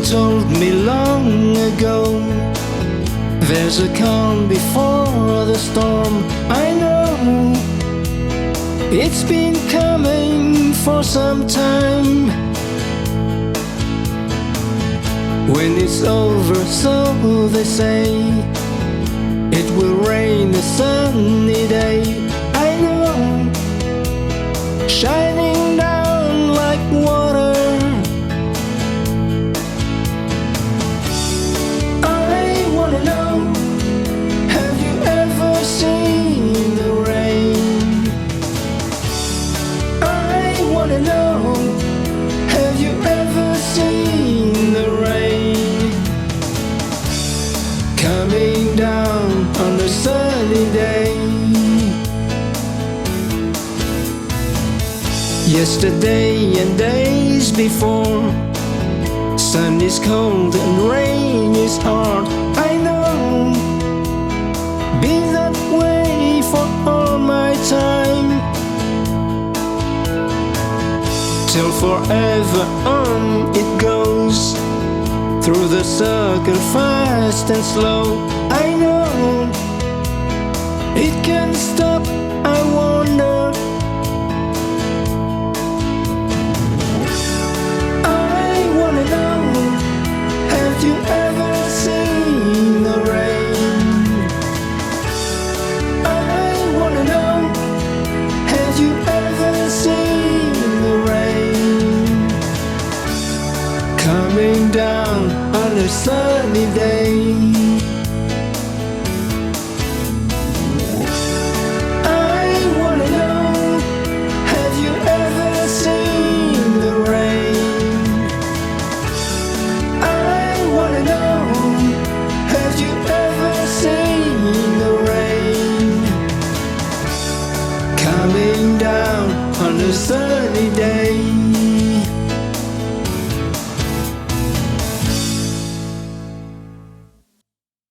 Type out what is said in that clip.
told me long ago, there's a calm before the storm. I know it's been coming for some time. When it's over, so they say, it will rain a sunny day. I know, shining down like water. I wanna know, have you ever seen the rain? I wanna know, have you ever seen the rain coming down on a sunny day? Yesterday and days before, sun is cold and rain is hard. I know, be that way for all my time, till forever on it goes, through the circle fast and slow. I know, it can stop, I wonder. I wanna know, have you ever seen the rain? I wanna know, have you ever seen the rain coming down on a sunny day? I wanna know, have you ever seen the rain? I wanna know, have you ever seen the rain coming down on a sunny day?